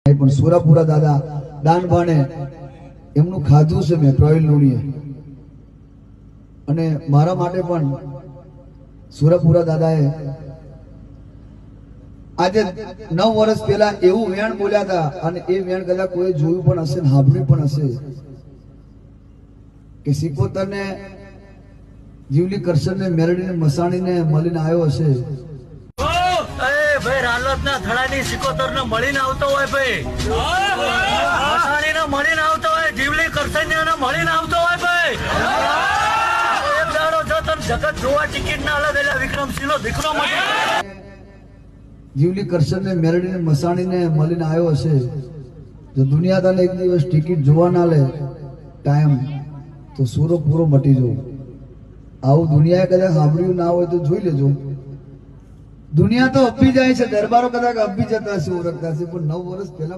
પણ સુરાપુરા દાદા દાન ભાણે એમનું ખાધું છે મેં પ્રવીણ લુણીએ, અને મારા માટે પણ સુરાપુરા દાદાએ આજે 9 વર્ષ પહેલા એવું વેણ બોલ્યા હતા, અને એ વેણ કદાચ કોઈ જોયું પણ હશે, સાંભળ્યું પણ હશે કે સિકોતર ને જીવલી કરશન ને મેરડી ને મસાણી ને મળીને આવ્યો હશે. ભાઈ રાલતના થડાની સિકોતરને મળીને આવતો હોય, ભાઈ મસાણીને મળીને આવતો હોય, જીવલી કરસનિયાને મળીને આવતો હોય, ભાઈ એક દાડો જો તને જગત જોવા ટિકિટ ના અલગ એટલે વિક્રમસિંહનો દીકરો મળે. જીવલી કરશન ને મેરડી ને મસાણી ને મળીને આવ્યો હશે. જો દુનિયા તને એક દિવસ ટિકિટ જોવા ના લે ટાઈમ, તો સૂરો પૂરો મટી જવું. આવું દુનિયાએ કદાચ સાંભળ્યું ના હોય તો જોઈ લેજો. દુનિયા તો અપી જાય છે, દરબારો કદાચ અપી જતા હશે, ઓળખતા હશે, પણ 9 વર્ષ પહેલા